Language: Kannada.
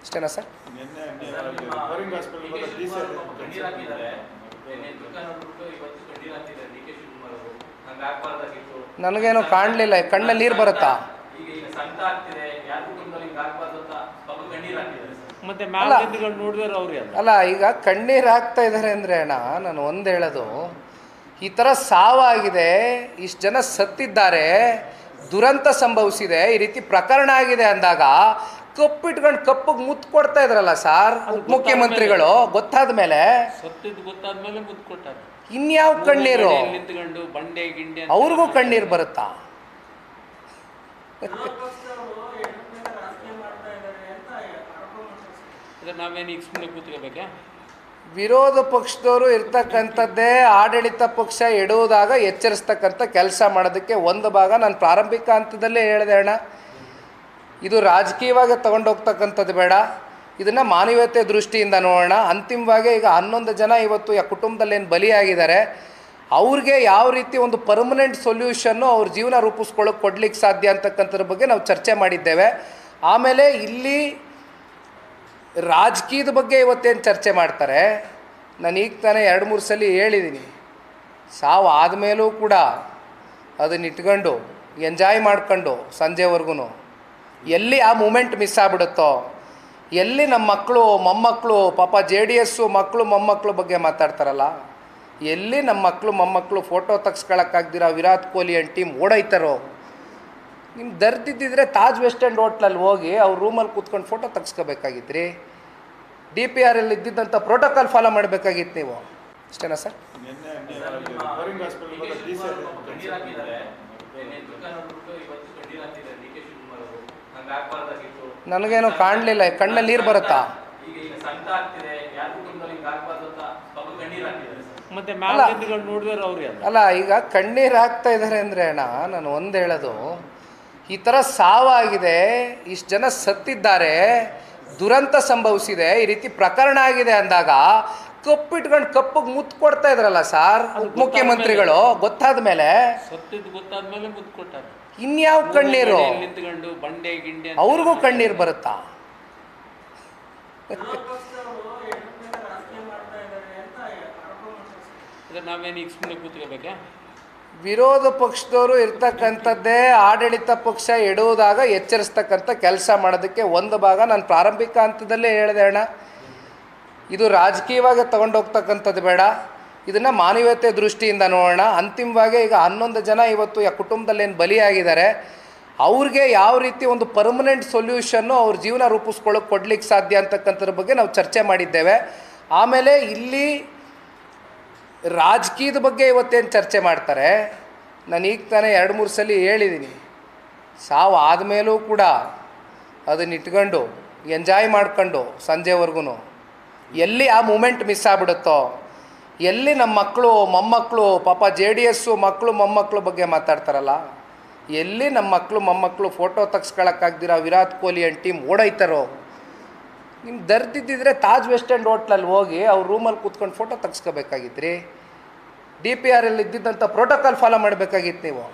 ಇಷ್ಟೇನಾ ಸರ್? ನನಗೇನು ಕಾಣಲಿಲ್ಲ, ಕಣ್ಣಲ್ಲಿ ನೀರು ಬರುತ್ತಾ? ಅಲ್ಲ, ಈಗ ಕಣ್ಣೀರು ಹಾಕ್ತಾ ಇದ್ದಾರೆ ಅಂದರೆ ಅಣ್ಣ, ನಾನು ಒಂದು ಹೇಳೋದು, ಈ ಥರ ಸಾವಾಗಿದೆ, ಇಷ್ಟು ಜನ ಸತ್ತಿದ್ದಾರೆ, ದುರಂತ ಸಂಭವಿಸಿದೆ, ಈ ರೀತಿ ಪ್ರಕರಣ ಆಗಿದೆ ಅಂದಾಗ ಕಪ್ಪಿಟ್ಕೊಂಡು ಕಪ್ಪಿಗೆ ಮುತ್ತು ಕೊಡ್ತಾ ಇದ್ರಲ್ಲ ಸರ್ ಮುಖ್ಯಮಂತ್ರಿಗಳು. ಗೊತ್ತಾದ ಮೇಲೆ ಮುತ್ತು ಕೊಟ್ಟಾರೆ. ಇನ್ಯಾವ ಕಣ್ಣೀರು? ಅವ್ರಿಗೂ ಕಣ್ಣೀರು ಬರುತ್ತಾ? ವಿರೋಧ ಪಕ್ಷದವರು ಇರ್ತಕ್ಕಂಥದ್ದೇ ಆಡಳಿತ ಪಕ್ಷ ಎಡುವುದಾಗ ಎಚ್ಚರಿಸ್ತಕ್ಕಂಥ ಕೆಲಸ ಮಾಡೋದಕ್ಕೆ ಒಂದು ಭಾಗ. ನಾನು ಪ್ರಾರಂಭಿಕ ಹಂತದಲ್ಲೇ ಹೇಳಿದೆ ಅಣ್ಣ, ಇದು ರಾಜಕೀಯವಾಗಿ ತಗೊಂಡೋಗ್ತಕ್ಕಂಥದ್ದು ಬೇಡ, ಇದನ್ನು ಮಾನವೀಯತೆ ದೃಷ್ಟಿಯಿಂದ ನೋಡೋಣ. ಅಂತಿಮವಾಗಿ ಈಗ 11 ಜನ ಇವತ್ತು ಕುಟುಂಬದಲ್ಲಿ ಏನು ಬಲಿಯಾಗಿದ್ದಾರೆ, ಅವ್ರಿಗೆ ಯಾವ ರೀತಿ ಒಂದು ಪರ್ಮನೆಂಟ್ ಸೊಲ್ಯೂಷನ್ನು ಅವ್ರ ಜೀವನ ಕೊಡ್ಲಿಕ್ಕೆ ಸಾಧ್ಯ ಅಂತಕ್ಕಂಥದ್ರ ಬಗ್ಗೆ ನಾವು ಚರ್ಚೆ ಮಾಡಿದ್ದೇವೆ. ಆಮೇಲೆ ಇಲ್ಲಿ ರಾಜಕೀಯದ ಬಗ್ಗೆ ಇವತ್ತೇನು ಚರ್ಚೆ ಮಾಡ್ತಾರೆ, ನಾನು ಈಗ ತಾನೇ 2-3 ಸಲ ಹೇಳಿದ್ದೀನಿ, ಸಾವು ಆದಮೇಲೂ ಕೂಡ ಅದನ್ನ ಇಟ್ಕೊಂಡು ಎಂಜಾಯ್ ಮಾಡ್ಕೊಂಡು ಸಂಜೆವರೆಗೂ ಎಲ್ಲಿ ಆ ಮೂಮೆಂಟ್ ಮಿಸ್ ಆಗ್ಬಿಡುತ್ತೋ, ಎಲ್ಲಿ ನಮ್ಮ ಮಕ್ಕಳು ಮೊಮ್ಮಕ್ಕಳು ಪಾಪ JDS ಮಕ್ಕಳು ಮೊಮ್ಮಕ್ಕಳು ಬಗ್ಗೆ ಮಾತಾಡ್ತಾರಲ್ಲ, ಎಲ್ಲಿ ನಮ್ಮ ಮಕ್ಕಳು ಮೊಮ್ಮಕ್ಕಳು ಫೋಟೋ ತೆಗ್ಸ್ಕೊಳಕ್ಕಾಗ್ದಿರ ವಿರಾಟ್ ಕೊಹ್ಲಿ ಅಂಡ್ ಟೀಮ್ ಓಡೋಯ್ತಾರೋ, ನಿಮ್ಗೆ ದರ್ದಿದ್ದಿದ್ರೆ ತಾಜ್ ವೆಸ್ಟ್ ಎಂಡ್ ಹೋಟ್ಲಲ್ಲಿ ಹೋಗಿ ಅವ್ರ ರೂಮಲ್ಲಿ ಕೂತ್ಕೊಂಡು ಫೋಟೋ ತೆಗ್ಸ್ಕೋಬೇಕಾಗಿತ್ತು ರೀ. DPR ಅಲ್ಲಿ ಇದ್ದಿದ್ದಂಥ ಪ್ರೋಟೋಕಾಲ್ ಫಾಲೋ ಮಾಡಬೇಕಾಗಿತ್ತು ನೀವು. ಇಷ್ಟೇನಾ ಸರ್? ನನಗೇನು ಕಾಣಲಿಲ್ಲ, ಕಣ್ಣಲ್ಲಿ ನೀರು ಬರುತ್ತಾ? ಅಲ್ಲ, ಈಗ ಕಣ್ಣೀರು ಹಾಕ್ತಾ ಇದ್ದಾರೆ ಅಂದರೆ ಅಣ್ಣ, ನಾನು ಒಂದು ಹೇಳೋದು, ಈ ಥರ ಸಾವಾಗಿದೆ, ಇಷ್ಟು ಜನ ಸತ್ತಿದ್ದಾರೆ, ದುರಂತ ಸಂಭವಿಸಿದೆ, ಈ ರೀತಿ ಪ್ರಕರಣ ಆಗಿದೆ ಅಂದಾಗ ಕಪ್ಪಿಟ್ಕೊಂಡು ಕಪ್ಪಿಗೆ ಮುತ್ತು ಕೊಡ್ತಾ ಇದ್ರಲ್ಲ ಸರ್ ಮುಖ್ಯಮಂತ್ರಿಗಳು. ಗೊತ್ತಾದ ಮೇಲೆ ಮುತ್ತು ಕೊಟ್ಟಾರೆ. ಇನ್ಯಾವ ಕಣ್ಣೀರು? ಅವ್ರಿಗೂ ಕಣ್ಣೀರು ಬರುತ್ತಾ? ವಿರೋಧ ಪಕ್ಷದವರು ಇರ್ತಕ್ಕಂಥದ್ದೇ ಆಡಳಿತ ಪಕ್ಷ ಎಡುವುದಾಗ ಎಚ್ಚರಿಸ್ತಕ್ಕಂಥ ಕೆಲಸ ಮಾಡೋದಕ್ಕೆ ಒಂದು ಭಾಗ. ನಾನು ಪ್ರಾರಂಭಿಕ ಹಂತದಲ್ಲೇ ಹೇಳಿದೆ ಅಣ್ಣ, ಇದು ರಾಜಕೀಯವಾಗಿ ತಗೊಂಡೋಗ್ತಕ್ಕಂಥದ್ದು ಬೇಡ, ಇದನ್ನು ಮಾನವೀಯತೆ ದೃಷ್ಟಿಯಿಂದ ನೋಡೋಣ. ಅಂತಿಮವಾಗಿ ಈಗ 11 ಜನ ಇವತ್ತು ಕುಟುಂಬದಲ್ಲಿ ಏನು ಬಲಿಯಾಗಿದ್ದಾರೆ, ಅವ್ರಿಗೆ ಯಾವ ರೀತಿ ಒಂದು ಪರ್ಮನೆಂಟ್ ಸೊಲ್ಯೂಷನ್ನು ಅವ್ರ ಜೀವನ ಕೊಡ್ಲಿಕ್ಕೆ ಸಾಧ್ಯ ಅಂತಕ್ಕಂಥದ್ರ ಬಗ್ಗೆ ನಾವು ಚರ್ಚೆ ಮಾಡಿದ್ದೇವೆ. ಆಮೇಲೆ ಇಲ್ಲಿ ರಾಜಕೀಯದ ಬಗ್ಗೆ ಇವತ್ತೇನು ಚರ್ಚೆ ಮಾಡ್ತಾರೆ, ನಾನು ಈಗ ತಾನೇ 2-3 ಸಲ ಹೇಳಿದ್ದೀನಿ, ಸಾವು ಆದಮೇಲೂ ಕೂಡ ಅದನ್ನ ಇಟ್ಕೊಂಡು ಎಂಜಾಯ್ ಮಾಡ್ಕೊಂಡು ಸಂಜೆವರೆಗೂ ಎಲ್ಲಿ ಆ ಮೂಮೆಂಟ್ ಮಿಸ್ ಆಗ್ಬಿಡುತ್ತೋ, ಎಲ್ಲಿ ನಮ್ಮ ಮಕ್ಕಳು ಮೊಮ್ಮಕ್ಕಳು ಪಾಪ JDS ಮಕ್ಕಳು ಮೊಮ್ಮಕ್ಕಳು ಬಗ್ಗೆ ಮಾತಾಡ್ತಾರಲ್ಲ, ಎಲ್ಲಿ ನಮ್ಮ ಮಕ್ಕಳು ಮೊಮ್ಮಕ್ಕಳು ಫೋಟೋ ತೆಗ್ಸ್ಕೊಳಕ್ಕಾಗ್ದಿರ ವಿರಾಟ್ ಕೊಹ್ಲಿ ಅಂಡ್ ಟೀಮ್ ಓಡೋಯ್ತಾರೋ, ನಿಮ್ಗೆ ದರ್ದಿದ್ದಿದ್ರೆ ತಾಜ್ ವೆಸ್ಟ್ ಎಂಡ್ ಹೋಟ್ಲಲ್ಲಿ ಹೋಗಿ ಅವ್ರ ರೂಮಲ್ಲಿ ಕೂತ್ಕೊಂಡು ಫೋಟೋ ತೆಗ್ಸ್ಕೋಬೇಕಾಗಿತ್ತು ರೀ. DPR ಅಲ್ಲಿ ಇದ್ದಿದ್ದಂಥ ಪ್ರೋಟೋಕಾಲ್ ಫಾಲೋ ಮಾಡಬೇಕಾಗಿತ್ತು ನೀವು.